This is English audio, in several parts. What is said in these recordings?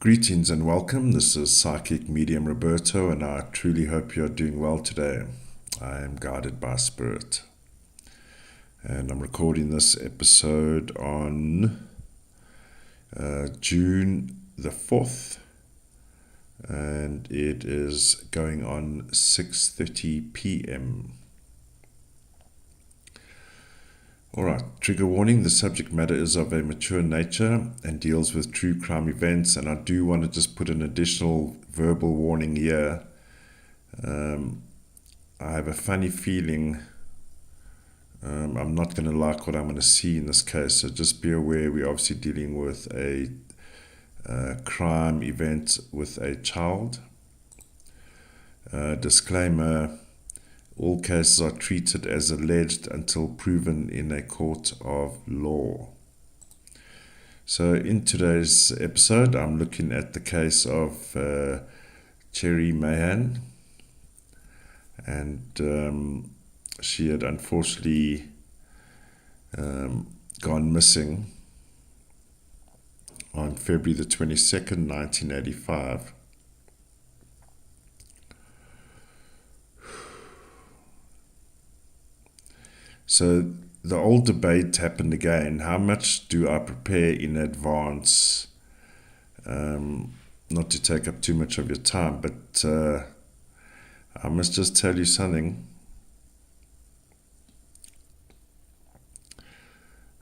Greetings and welcome. This is Psychic Medium Roberto, and I truly hope you're doing well today. I am guided by Spirit, and I'm recording this episode on June the 4th, and it is going on 6:30 p.m. Alright, trigger warning, the subject matter is of a mature nature and deals with true crime events, and I do want to just put an additional verbal warning here. I have a funny feeling I'm not going to like what I'm going to see in this case, so just be aware we're obviously dealing with a crime event with a child. Disclaimer: all cases are treated as alleged until proven in a court of law. So in today's episode, I'm looking at the case of Cherrie Mahan, and she had unfortunately gone missing on February the 22nd, 1985. So the old debate happened again. How much do I prepare in advance? Not to take up too much of your time, but I must just tell you something.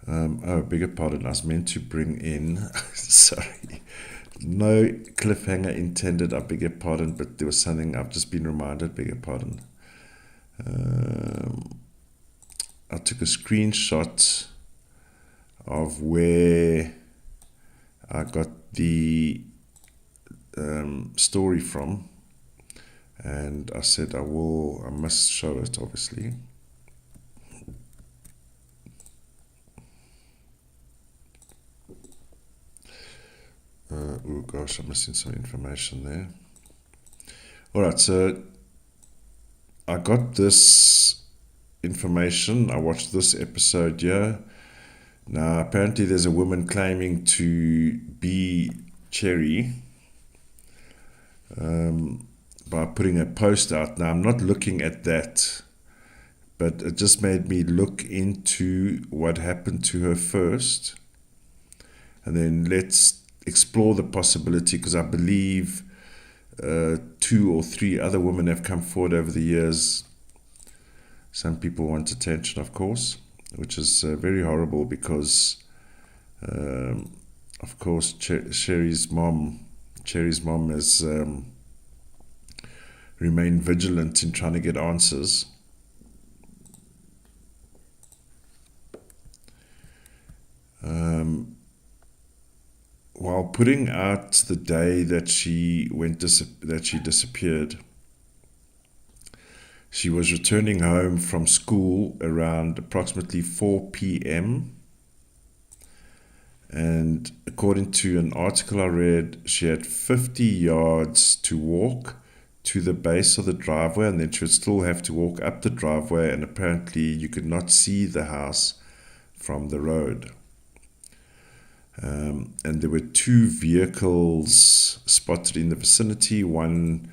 Beg your pardon, I was meant to bring in, sorry, no cliffhanger intended, I beg your pardon, but there was something, I've just been reminded, beg your pardon. I took a screenshot of where I got the story from, and I said I must show it, obviously. Oh gosh, I'm missing some information there. Alright, so I got this information. I watched this episode here. Now, apparently there's a woman claiming to be Cherrie by putting a post out. Now, I'm not looking at that, but it just made me look into what happened to her first, and then let's explore the possibility, because I believe 2 or 3 other women have come forward over the years. Some people want attention, of course, which is very horrible, because, of course, Cherrie's mom has remained vigilant in trying to get answers. While putting out the day that she disappeared, she was returning home from school around approximately 4 p.m. And according to an article I read, she had 50 yards to walk to the base of the driveway, and then she would still have to walk up the driveway, and apparently you could not see the house from the road. And there were 2 vehicles spotted in the vicinity. One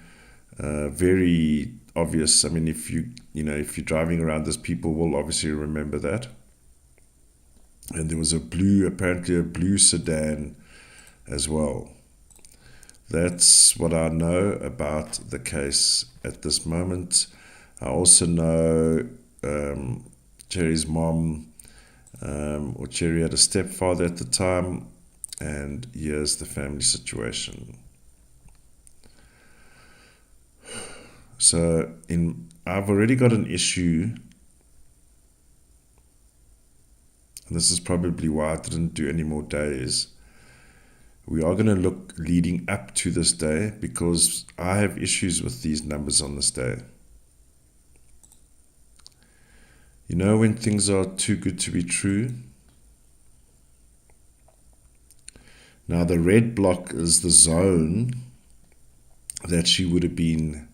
very obvious. I mean, if you're driving around this, people will obviously remember that. And there was apparently a blue sedan as well. That's what I know about the case at this moment. I also know Cherrie's mom, or Cherrie had a stepfather at the time, and here's the family situation. So I've already got an issue, and this is probably why I didn't do any more days. We are going to look leading up to this day, because I have issues with these numbers on this day. You know when things are too good to be true? Now, the red block is the zone that she would have been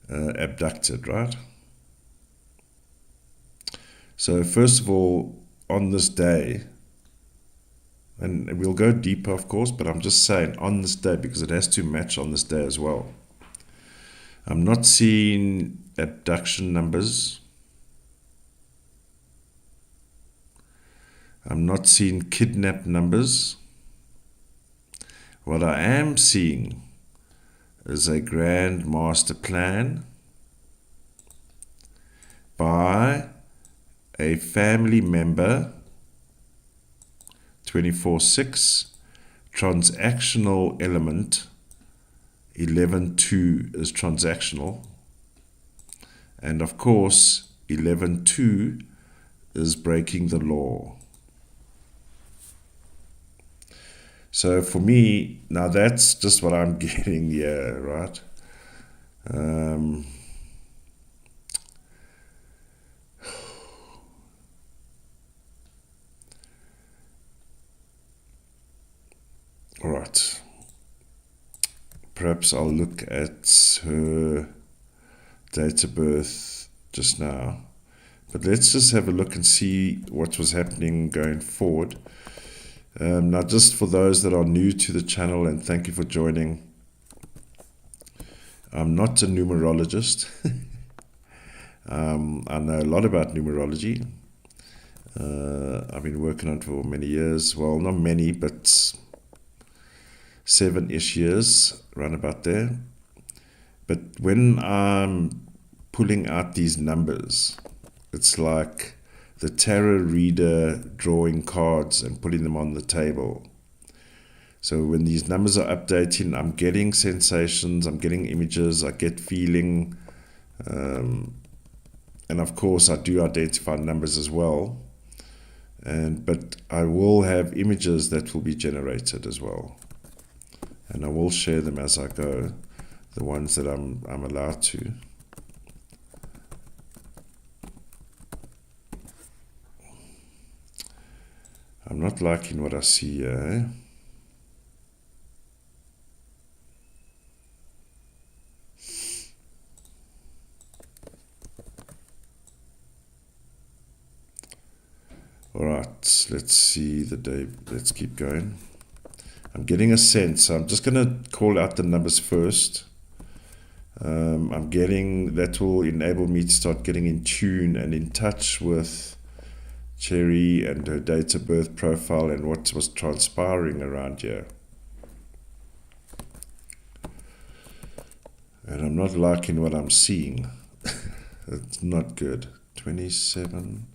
abducted, right? So first of all, on this day, And we'll go deeper, of course, but I'm just saying on this day, because it has to match on this day as well. I'm not seeing abduction numbers. I'm not seeing kidnap numbers. What I am seeing is a grand master plan by a family member, 24/6, transactional element, 11/2 is transactional, and of course 11/2 is breaking the law. So for me, now that's just what I'm getting here, right? All right. Perhaps I'll look at her date of birth just now. But let's just have a look and see what was happening going forward. Now, just for those that are new to the channel, and thank you for joining, I'm not a numerologist. I know a lot about numerology. I've been working on it for many years. Well, not many, but 7-ish years, around about there. But when I'm pulling out these numbers, it's like the tarot reader drawing cards and putting them on the table. So when these numbers are updating, I'm getting sensations, I'm getting images, I get feeling, and of course I do identify numbers as well. But I will have images that will be generated as well, and I will share them as I go, the ones that I'm allowed to. I'm not liking what I see here. All right, let's see the day. Let's keep going. I'm getting a sense. I'm just going to call out the numbers first. I'm getting that will enable me to start getting in tune and in touch with Cherrie and her date of birth profile and what was transpiring around here. And I'm not liking what I'm seeing. It's not good. 27.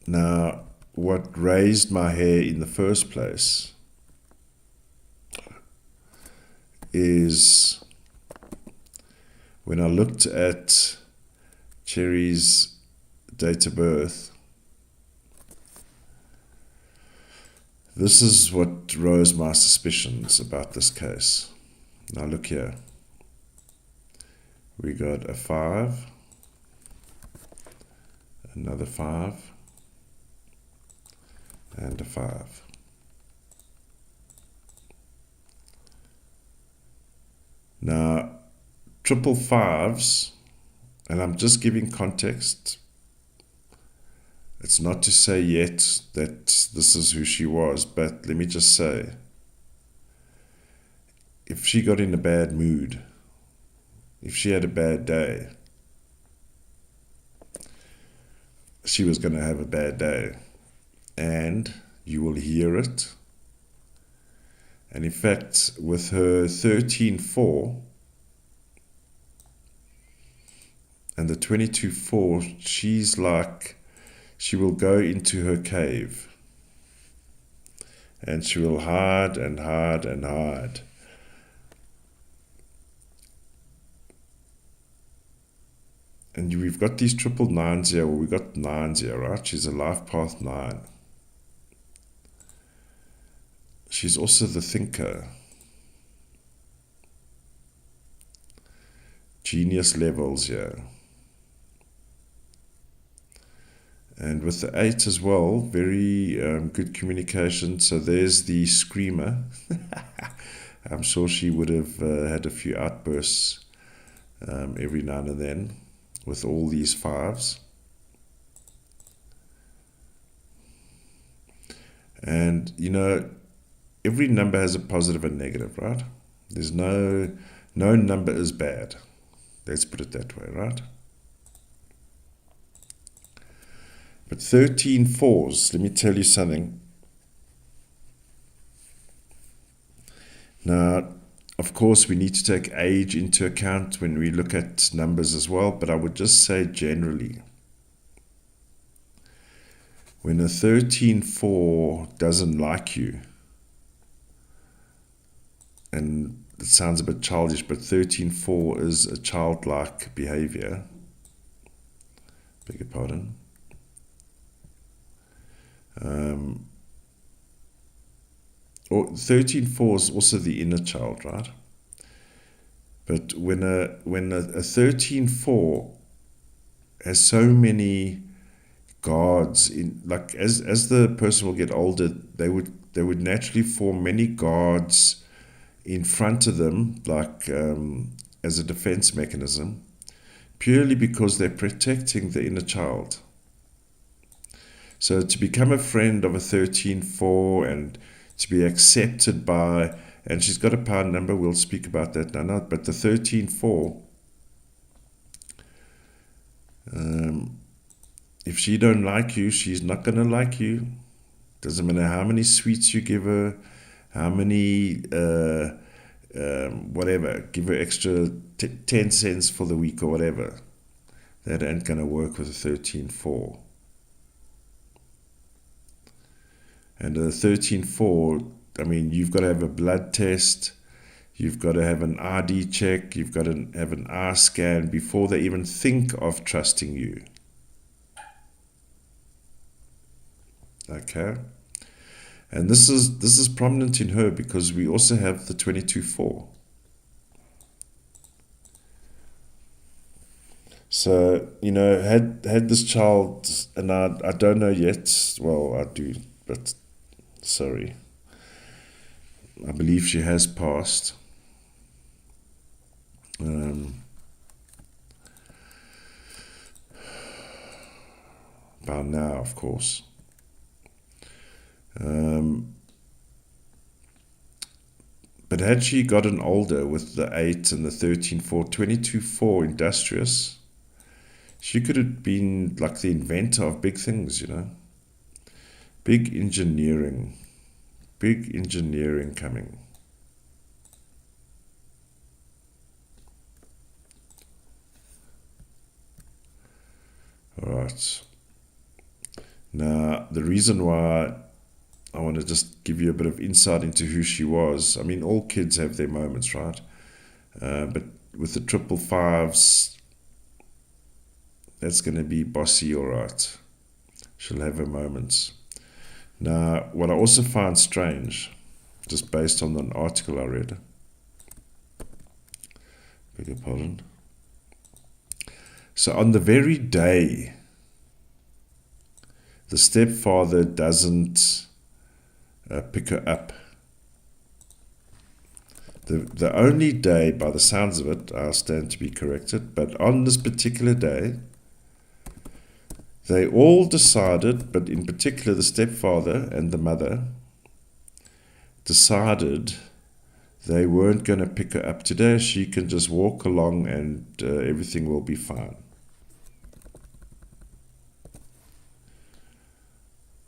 Now, what raised my hair in the first place is when I looked at Cherrie's date of birth. This is what rose my suspicions about this case. Now look here. We got a 5, another 5, and a 5. Now, triple 5s, and I'm just giving context. It's not to say yet that this is who she was, but let me just say, if she got in a bad mood, if she had a bad day, she was going to have a bad day. And you will hear it. And in fact, with her 13-4 and the 22-4, she's like, she will go into her cave. And she will hide and hide and hide. And we've got these triple 9s here, well, we've got 9s here, right? She's a life path 9. She's also the thinker. Genius levels here. And with the 8 as well, very good communication. So there's the screamer. I'm sure she would have had a few outbursts every now and then with all these 5s. And, every number has a positive and negative, right? There's no number is bad. Let's put it that way, right? But 13 fours, let me tell you something. Now, of course, we need to take age into account when we look at numbers as well, but I would just say generally, when a 13-4 doesn't like you, and it sounds a bit childish, but 13-4 is a childlike behavior. Beg your pardon. Or 13-4 is also the inner child, right? But when a 13-4 has so many guards in, like as the person will get older, they would naturally form many guards in front of them, like as a defense mechanism, purely because they're protecting the inner child. So to become a friend of a 13-4 and to be accepted by, and she's got a power number, we'll speak about that now, but the 13-4, if she don't like you, she's not going to like you. Doesn't matter how many sweets you give her, how many, whatever, give her extra 10 cents for the week or whatever. That ain't going to work with a 13-4. And a 13-4, I mean, you've got to have a blood test, you've got to have an ID check, you've got to have an eye scan before they even think of trusting you. Okay? And this is prominent in her because we also have the 22-4. So, had this child, and I don't know yet, well, I do, but sorry, I believe she has passed. By now, of course. But had she gotten older with the 8 and the 13-4, 22-4 industrious, she could have been like the inventor of big things, Big engineering coming. All right. Now, the reason why I want to just give you a bit of insight into who she was. I mean, all kids have their moments, right? But with the 555s, that's going to be bossy, all right. She'll have her moments. Now, what I also find strange, just based on an article I read, beg your pardon. So on the very day the stepfather doesn't pick her up, the only day, by the sounds of it, I stand to be corrected, but on this particular day, they all decided, but in particular the stepfather and the mother, decided they weren't going to pick her up today. She can just walk along and everything will be fine.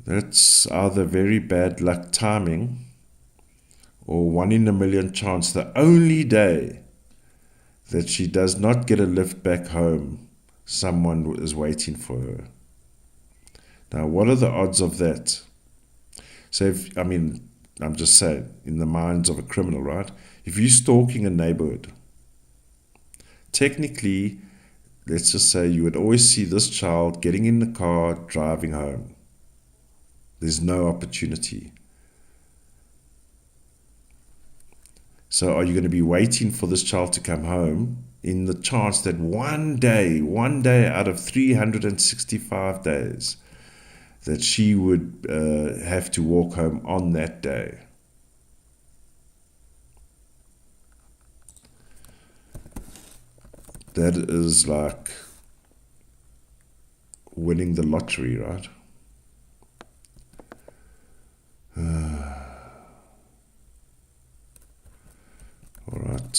That's either very bad luck timing or 1 in a million chance. The only day that she does not get a lift back home, someone is waiting for her. Now, what are the odds of that? So, I'm just saying, in the minds of a criminal, right? If you're stalking a neighborhood, technically, let's just say you would always see this child getting in the car, driving home. There's no opportunity. So are you going to be waiting for this child to come home in the chance that one day out of 365 days, that she would have to walk home on that day? That is like winning the lottery, right?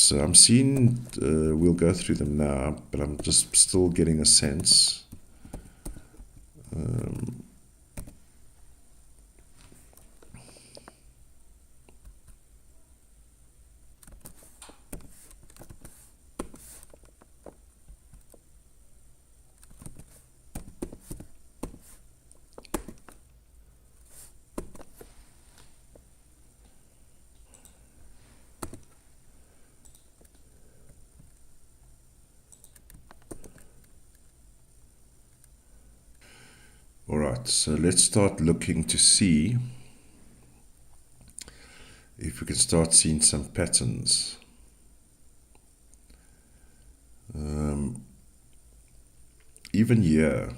so I'm seeing, we'll go through them now, but I'm just still getting a sense. All right, so let's start looking to see if we can start seeing some patterns. Even here.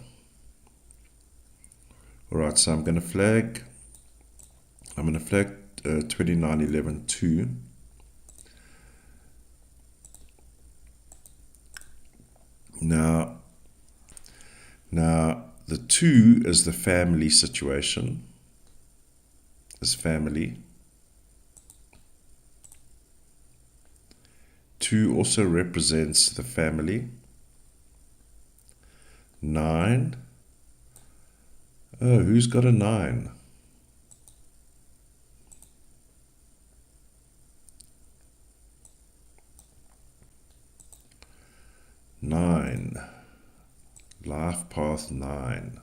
All right, so I'm going to flag 2911-2. Now, the 2 is the family situation. Is family. 2 also represents the family. 9. Oh, who's got a 9? Life path 9.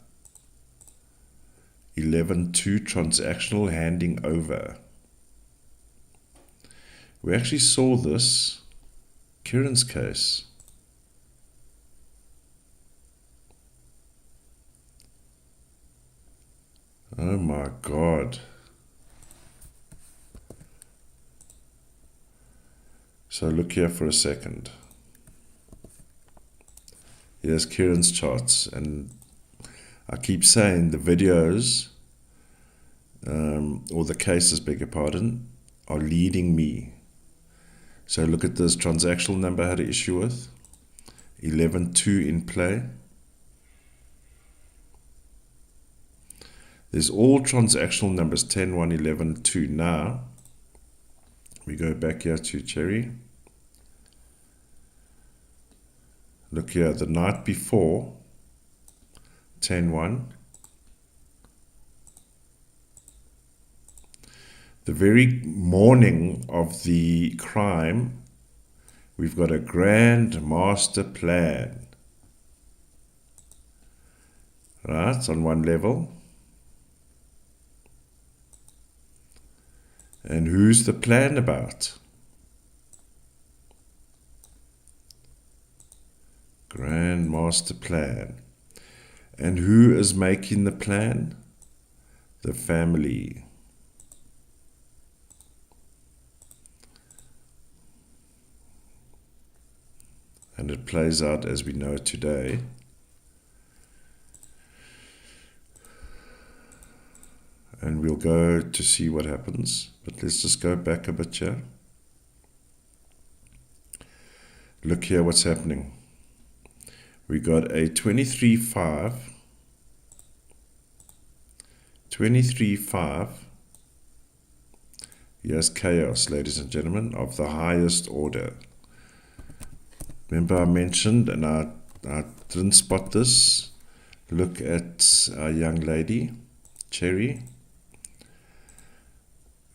11-2, transactional handing over. We actually saw this, Kieran's case. Oh my God. So look here for a second. Here's Kieran's charts, and I keep saying the videos, or the cases, beg your pardon, are leading me. So look at this transactional number I had an issue with. 11-2 in play. There's all transactional numbers, 10, 1, 11, 2. Now, we go back here to Cherrie. Look here, the night before, 10, 1. The very morning of the crime, we've got a grand master plan. Right, on one level. And who's the plan about? Grand master plan. And who is making the plan? The family. And it plays out as we know today. And we'll go to see what happens. But let's just go back a bit here. Look here what's happening. We got a 23-5. 23-5. Here's chaos, ladies and gentlemen, of the highest order. Remember I mentioned, and I didn't spot this. Look at our young lady, Cherrie.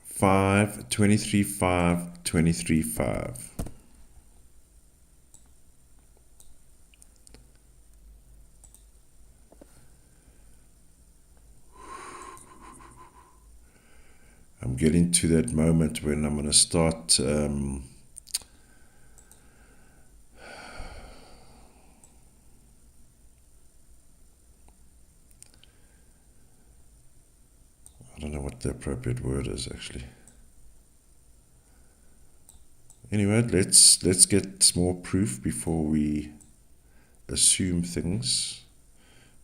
5, 23-5, 23-5. I'm getting to that moment when I'm going to start I don't know what the appropriate word is actually. Anyway, let's get more proof before we assume things.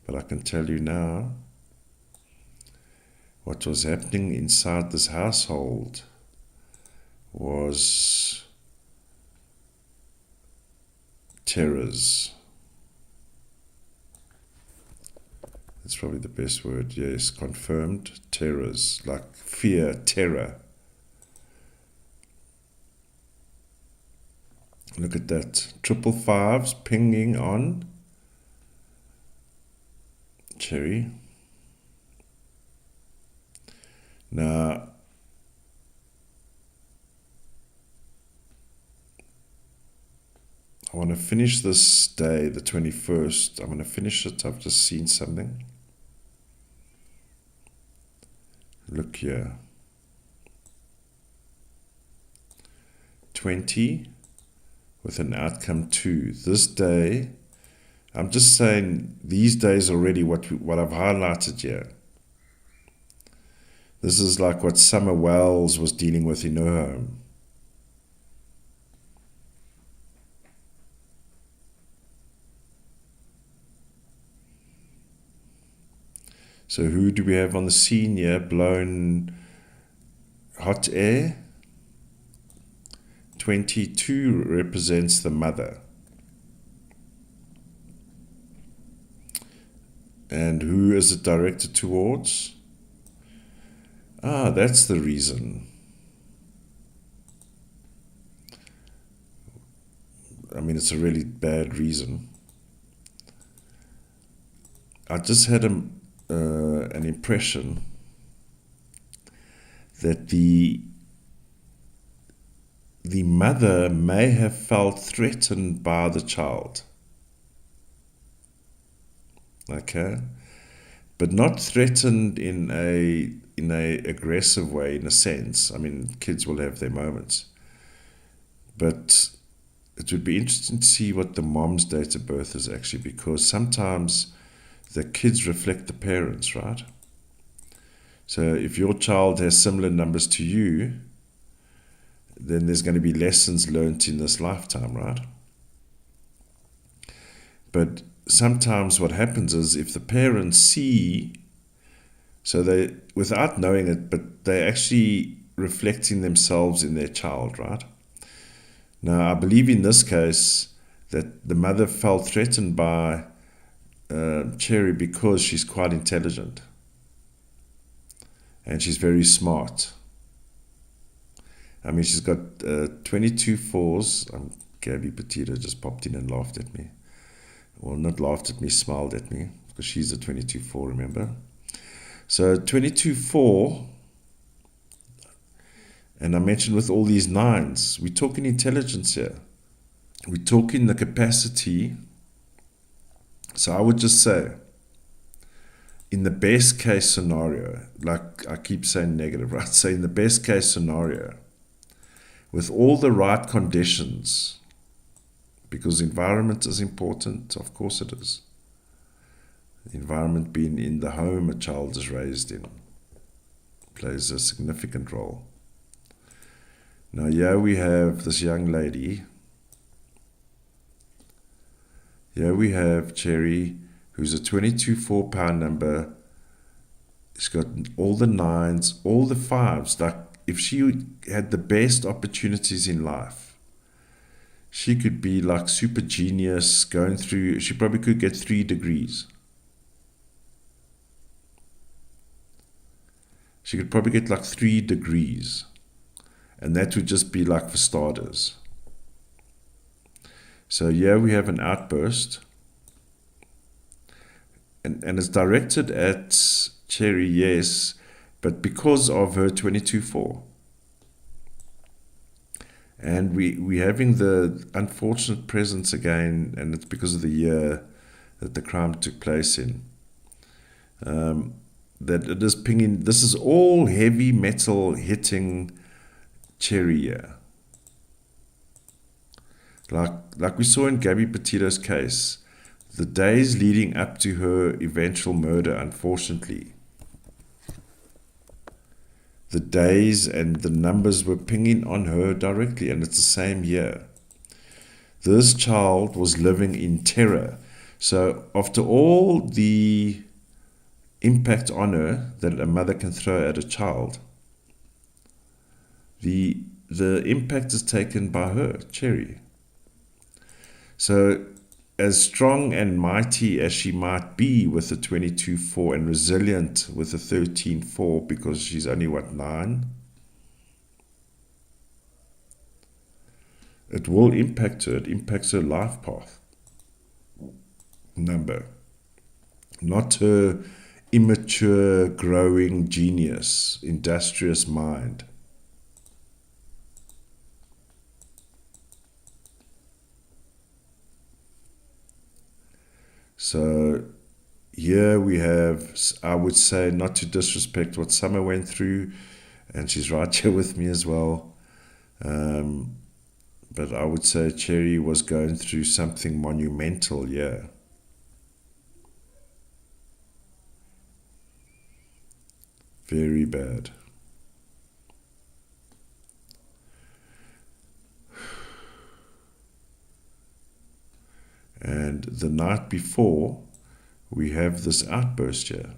But I can tell you now what was happening inside this household was terrors. That's probably the best word. Yes, confirmed. Terrors, like fear, terror. Look at that. Triple fives pinging on Cherrie. Now, I want to finish this day, the 21st. I'm going to finish it. I've just seen something. Look here. 20 with an outcome 2. This day, I'm just saying these days already what I've highlighted here. This is like what Summer Wells was dealing with in her home. So who do we have on the scene here? Blown hot air. 22 represents the mother. And who is it directed towards? Ah, that's the reason. I mean, it's a really bad reason. I just had an impression that the mother may have felt threatened by the child. Okay? But not threatened in a aggressive way, in a sense. I mean, kids will have their moments. But it would be interesting to see what the mom's date of birth is actually, because sometimes the kids reflect the parents, right? So if your child has similar numbers to you, then there's going to be lessons learned in this lifetime, right? But sometimes what happens is if the parents see, so they, without knowing it, but they're actually reflecting themselves in their child, right? Now, I believe in this case that the mother felt threatened by Cherrie because she's quite intelligent and she's very smart. I mean, she's got 22 fours. Gabby Petito just popped in and laughed at me. Well, not laughed at me, smiled at me, because she's a 22-4, remember? So 22-4, and I mentioned with all these nines, we're talking intelligence here. We're talking the capacity. So I would just say, in the best case scenario, like I keep saying negative, right? So in the best case scenario, with all the right conditions, because environment is important, of course it is. The environment being in the home a child is raised in plays a significant role. Now here we have this young lady. Here we have Cherrie, who's a 22-4 pound number. She's got all the nines, all the fives. Like if she had the best opportunities in life, she could be like super genius, going through, she probably could get 3 degrees. She could probably get like 3 degrees. And that would just be like for starters. So here we have an outburst. And it's directed at Cherrie, yes, but because of her 22-4. And we're having the unfortunate presence again, and it's because of the year that the crime took place in. That it is pinging, this is all heavy metal hitting Cherrie here. Like we saw in Gabby Petito's case, the days leading up to her eventual murder, unfortunately, the days and the numbers were pinging on her directly, and it's the same here. This child was living in terror. So after all the impact on her that a mother can throw at a child, the impact is taken by her, Cherrie. So as strong and mighty as she might be with the 22-4 and resilient with the 13-4, because she's only, 9? It will impact her. It impacts her life path number, not her immature, growing genius, industrious mind. So here we have, I would say, not to disrespect what Summer went through, and she's right here with me as well. But I would say Cherrie was going through something monumental, yeah. Very bad. And the night before, we have this outburst here.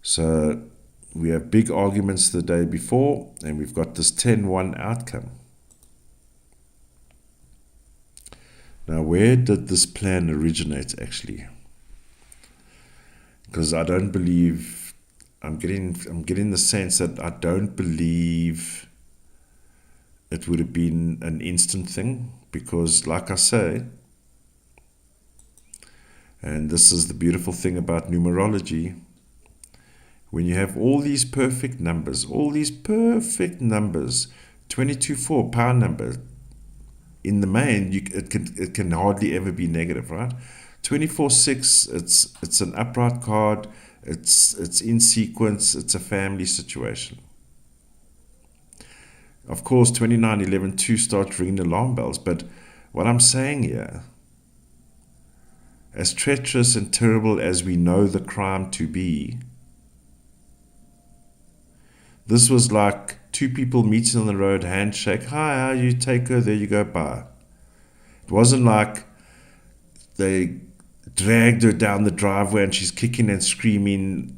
So we have big arguments the day before, and we've got this 10-1 outcome. Now, where did this plan originate, actually? Because I don't believe, I'm getting the sense that I don't believe it would have been an instant thing, because like I say, and this is the beautiful thing about numerology, when you have all these perfect numbers, 22-4, power number, in the main, it can hardly ever be negative, right? 24-6, it's an upright card, it's in sequence, it's a family situation. Of course, 29-11-2 starts ringing alarm bells, but what I'm saying here, as treacherous and terrible as we know the crime to be, this was like two people meeting on the road, handshake, hi, how you, take her, there you go, bye. It wasn't like they dragged her down the driveway and she's kicking and screaming.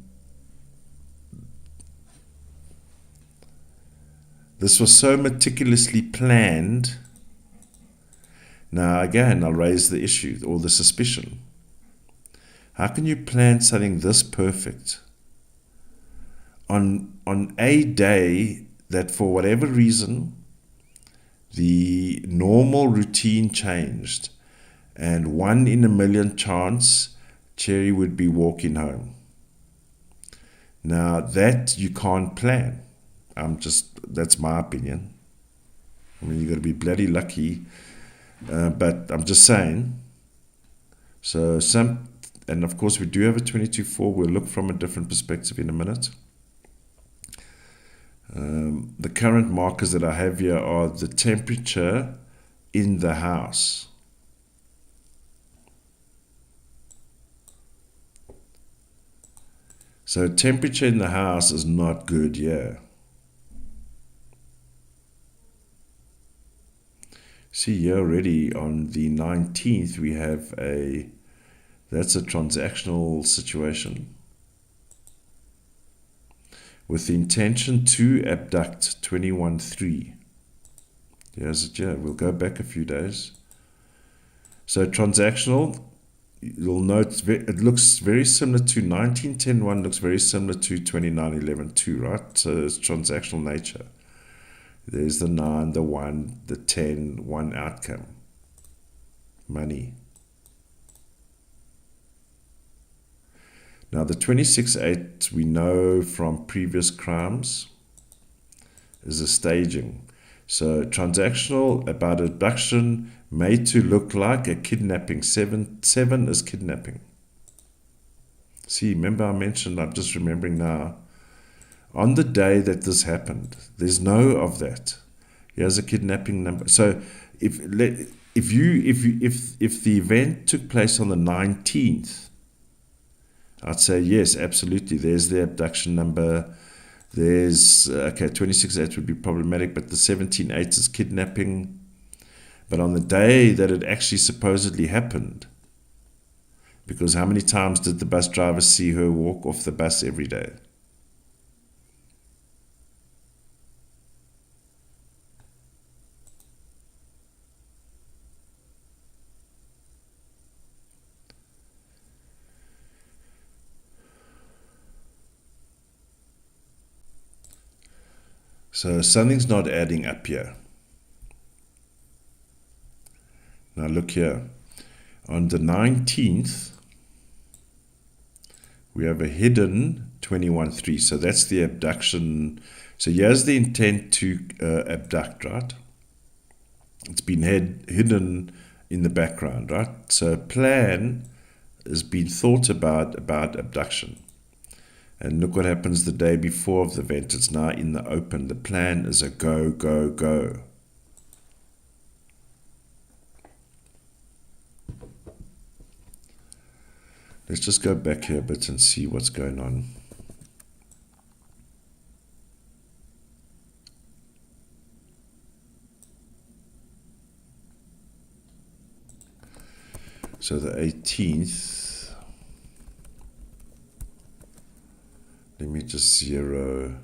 This was so meticulously planned. Now, again, I'll raise the issue or the suspicion. How can you plan something this perfect on a day that, for whatever reason, the normal routine changed, and 1 in a million chance Cherrie would be walking home? Now, that you can't plan. That's my opinion. I mean, you've got to be bloody lucky, but I'm just saying. So and of course we do have a 22-4. We'll look from a different perspective in a minute. The current markers that I have here are the temperature in the house. So temperature in the house is not good, yeah. See here already on the 19th we have that's a transactional situation with the intention to abduct 21-3. Here's it, yeah. We'll go back a few days. So transactional, you'll note it looks very similar to 19-10-1, looks very similar to 29-11-2, right? So it's transactional nature. There's the 9, the 1, the 10, 1 outcome. Money. Now the 26-8 we know from previous crimes is a staging. So transactional about abduction made to look like a kidnapping. 7 is kidnapping. See, remember I mentioned, I'm just remembering now, on the day that this happened, there's no of that. Here's a kidnapping number. So if the event took place on the 19th, I'd say yes, absolutely. There's the abduction number. There's, 26-8 would be problematic, but the 17-8 is kidnapping. But on the day that it actually supposedly happened, because how many times did the bus driver see her walk off the bus every day? So something's not adding up here. Now look here. On the 19th, we have a hidden 21-3. So that's the abduction. So here's the intent to abduct, right? It's been hidden in the background, right? So a plan has been thought about abduction. And look what happens the day before of the event. It's now in the open. The plan is a go, go, go. Let's just go back here a bit and see what's going on. So the 18th, let me just zero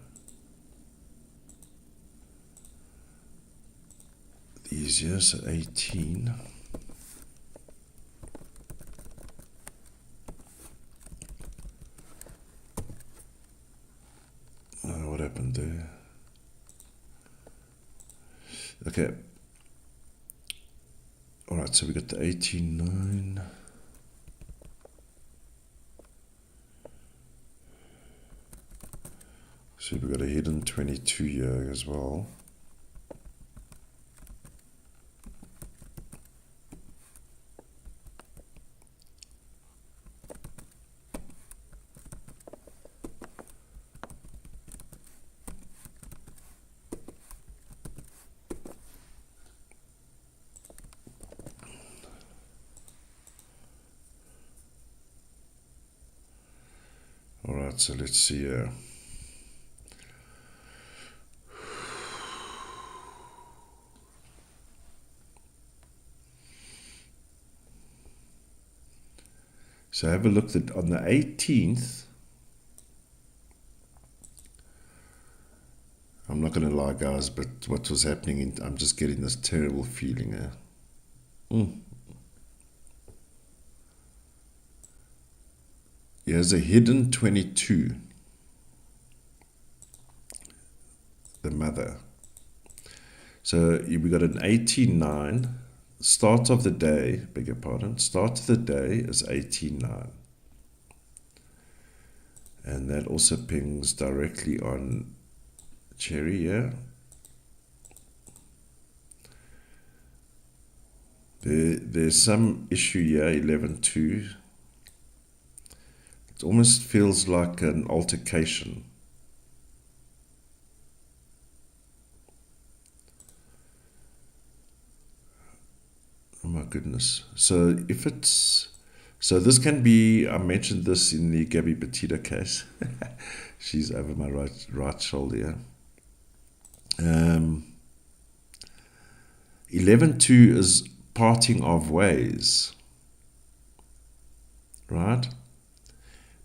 these here. So 18. What happened there? Okay. All right, so we got the 18-9. So we've got a hidden 22 here as well. All right, so let's see here. So have a look that on the 18th, I'm not going to lie, guys, but what was happening, I'm just getting this terrible feeling here. Here's a hidden 22, the mother. So we got an 18-9. Start of the day, beg your pardon, start of the day is 18-9. And that also pings directly on Cherrie here. There's some issue here, 11-2. It almost feels like an altercation. Oh my goodness. So if it's, so this can be, I mentioned this in the Gabby Petito case. She's over my right shoulder. 11-2 is parting of ways, right?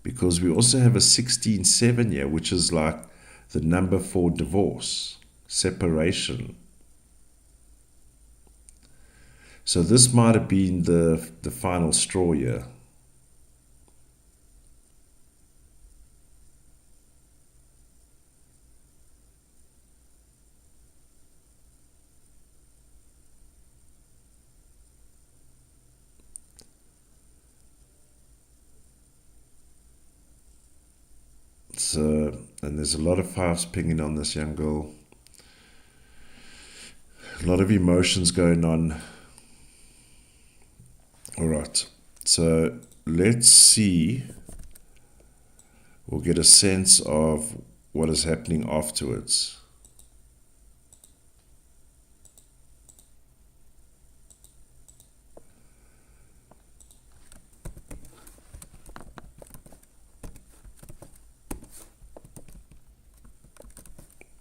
Because we also have a 16-7 here, which is like the number for divorce, separation. So this might have been the final straw here. So, and there's a lot of fives pinging on this young girl. A lot of emotions going on. All right, so let's see. We'll get a sense of what is happening afterwards.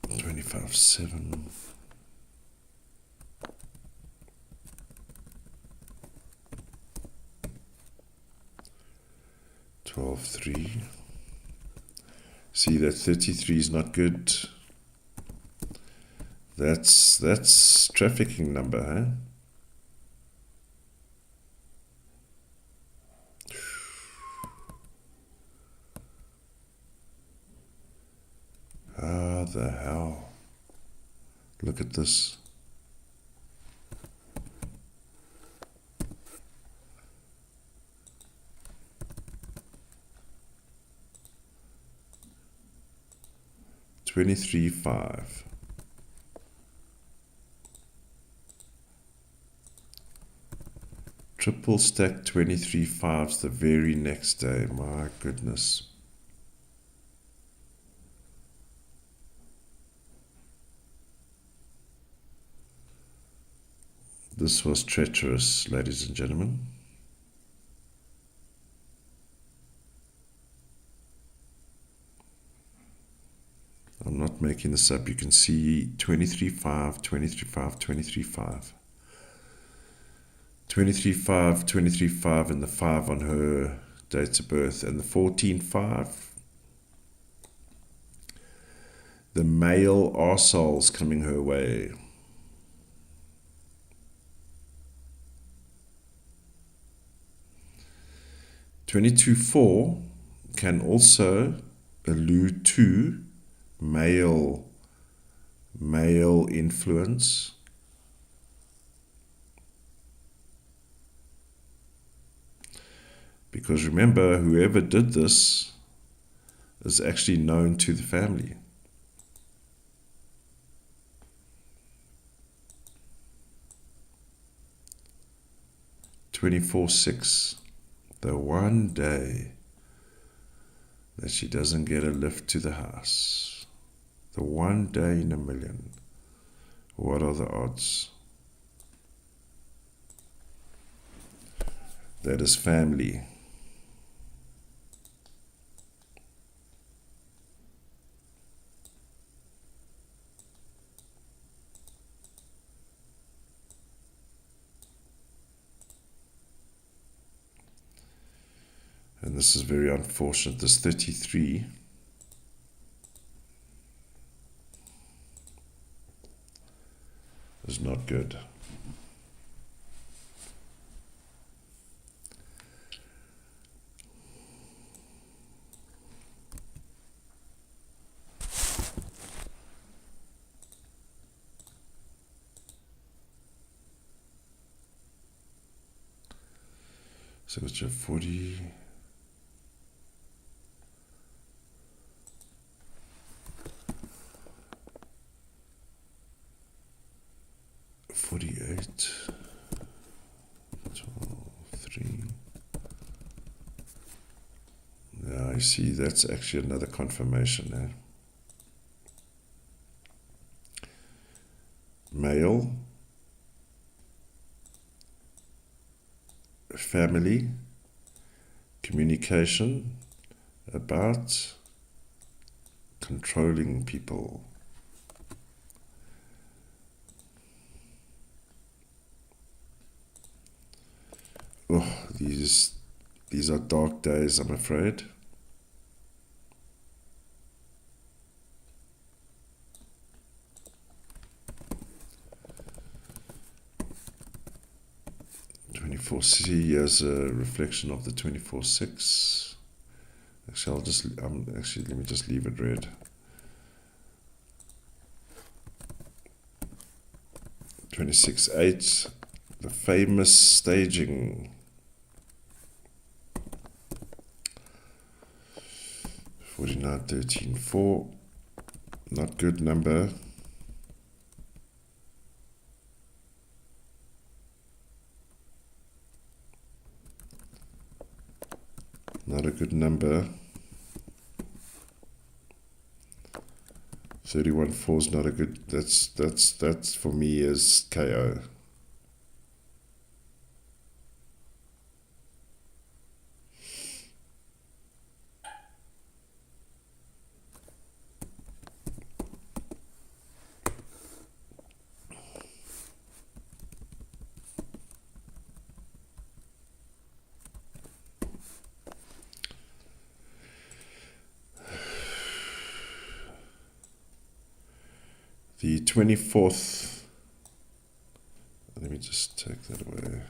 $25.7. 12.3. See, that 33 is not good. That's trafficking number, huh? How the hell? Look at this. $23,500. Triple stack 23,500s the very next day. My goodness. This was treacherous, ladies and gentlemen. I'm not making this up. You can see 23,500, 23,500, 23,500. 23,500, 23,500, and the 5 on her date of birth, and the 14,500. The male arseholes coming her way. $22,400 can also allude to male influence. Because remember, whoever did this is actually known to the family. $24,600. The one day that she doesn't get a lift to the house. The one day in a million. What are the odds? That is family. And this is very unfortunate. This 33 is not good. So it's your 40. 48, 12, 3. Yeah, I see that's actually another confirmation there. Male, family, communication about controlling people. Oh, these are dark days, I'm afraid. C as a reflection of the 24/6. Actually, let me just leave it red. 26/8, the famous staging. 49/13/4, not good number. Not a good number. 31/4 is not a good. That's for me is KO. The 24th, let me just take that away.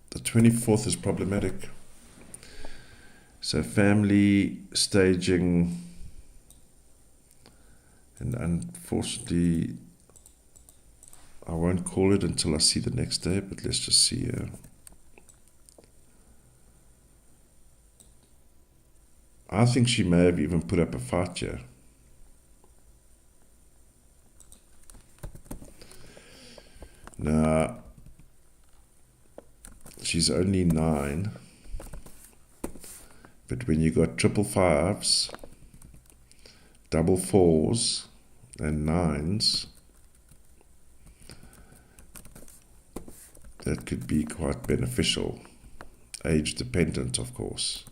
The 24th is problematic. So family staging, and unfortunately, I won't call it until I see the next day, but let's just see here. I think she may have even put up a fight here. Now, she's only 9, but when you got 555s, 444s, and 9s, that could be quite beneficial. Age dependent, of course.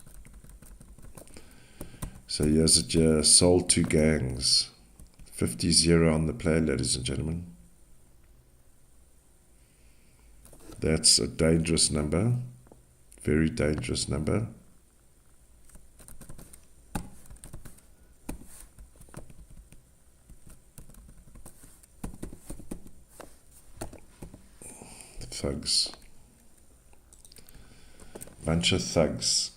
So here's it, sold to gangs. 50-0 on the play, ladies and gentlemen. That's a dangerous number. Very dangerous number. Thugs. Bunch of thugs.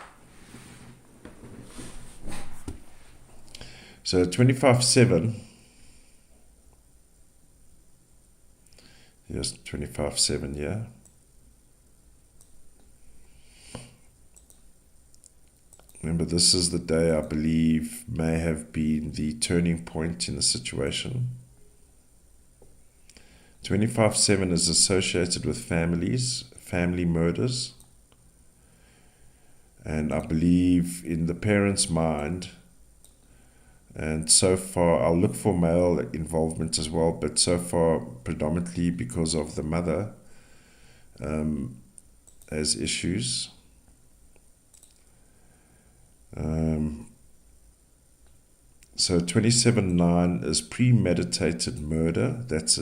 So 25-7. Here's 25-7, yeah. Remember, this is the day I believe may have been the turning point in the situation. 25-7 is associated with families, family murders. And I believe in the parent's mind, and so far, I'll look for male involvement as well, but so far, predominantly because of the mother as issues. So 27-9 is premeditated murder. That's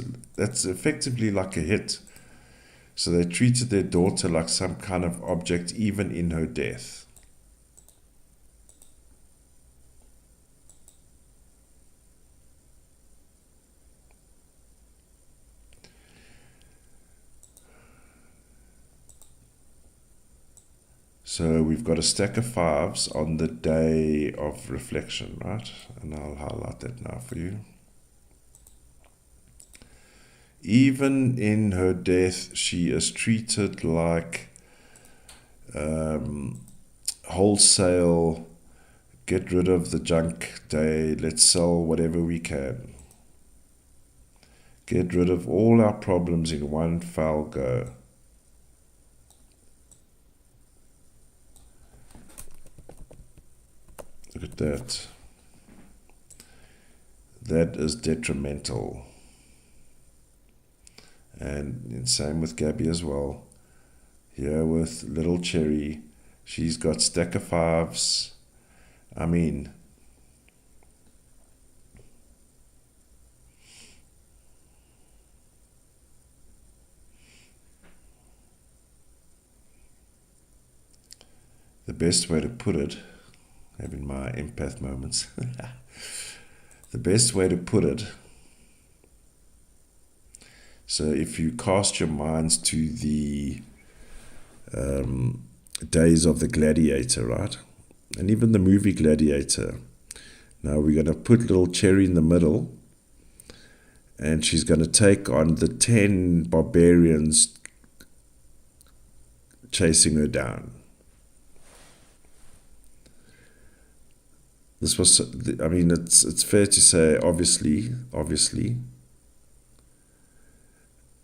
effectively like a hit. So they treated their daughter like some kind of object, even in her death. So we've got a stack of 5s on the day of reflection, right? And I'll highlight that now for you. Even in her death, she is treated like wholesale, get rid of the junk day, let's sell whatever we can. Get rid of all our problems in one foul go. Look at that. That is detrimental. And same with Gabby as well. Here with little Cherrie, she's got stack of 5s. I mean, the best way to put it, having my empath moments, the best way to put it, so if you cast your minds to the days of the Gladiator, right? And even the movie Gladiator. Now we're going to put little Cherrie in the middle, and she's going to take on the 10 barbarians chasing her down. This was, I mean, it's fair to say, obviously,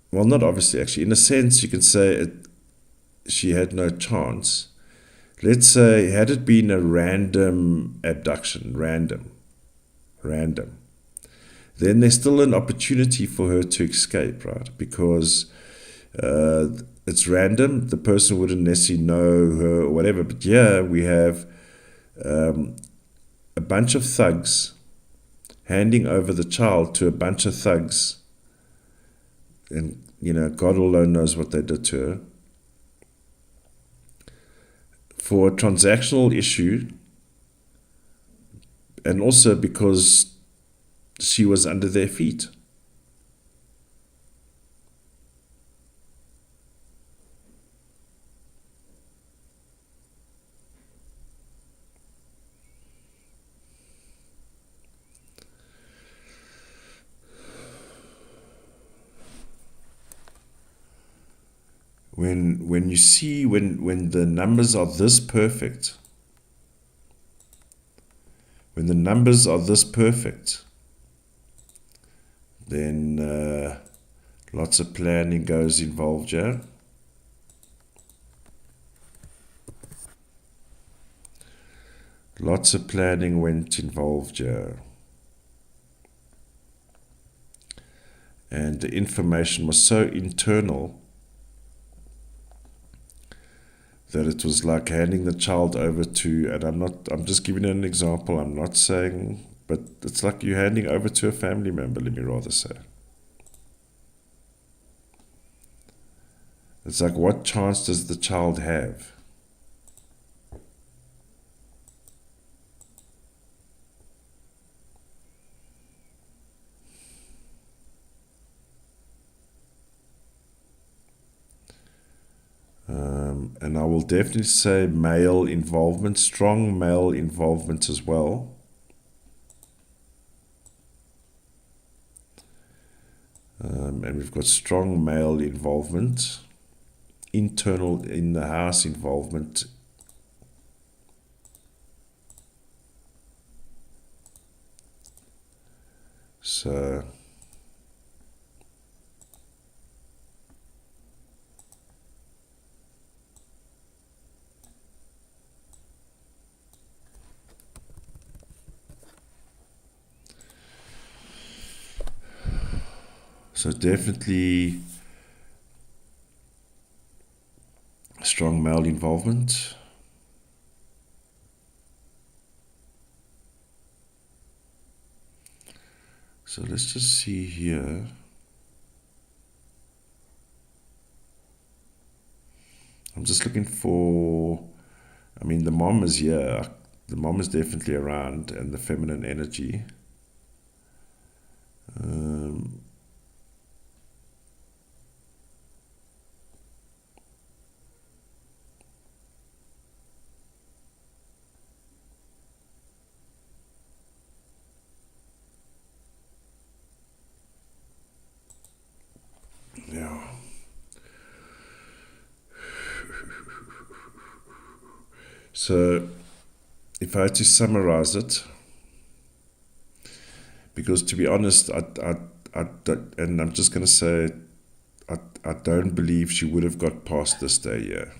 well, not obviously, actually, in a sense, you can say she had no chance. Let's say, had it been a random abduction, random, then there's still an opportunity for her to escape, right? Because it's random, the person wouldn't necessarily know her or whatever, but yeah, we have a bunch of thugs handing over the child to a bunch of thugs, and, you know, God alone knows what they did to her, for a transactional issue, and also because she was under their feet. when you see when the numbers are this perfect, when the numbers are this perfect, then lots of planning goes involved, yeah. Lots of planning went involved, yeah. And the information was so internal that it was like handing the child over to, and I'm just giving an example, I'm not saying, but it's like you're handing over to a family member, let me rather say. It's like, what chance does the child have? And I will definitely say male involvement, strong male involvement as well. And we've got strong male involvement, internal in the house involvement. So definitely strong male involvement. So let's just see here. I'm just looking for, I mean, the mom is here. The mom is definitely around, and the feminine energy. Yeah. So, if I had to summarize it, because to be honest, and I'm just going to say, I don't believe she would have got past this day here.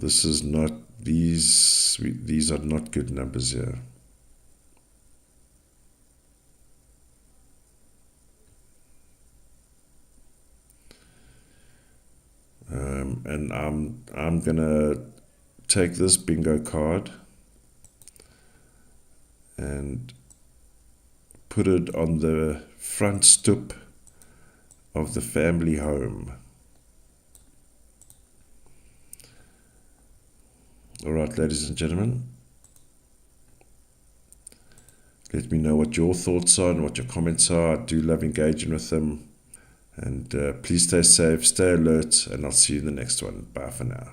This is not, these are not good numbers here. And I'm gonna take this bingo card and put it on the front stoop of the family home. All right, ladies and gentlemen, let me know what your thoughts are and what your comments are. I do love engaging with them. And please stay safe, stay alert, and I'll see you in the next one. Bye for now.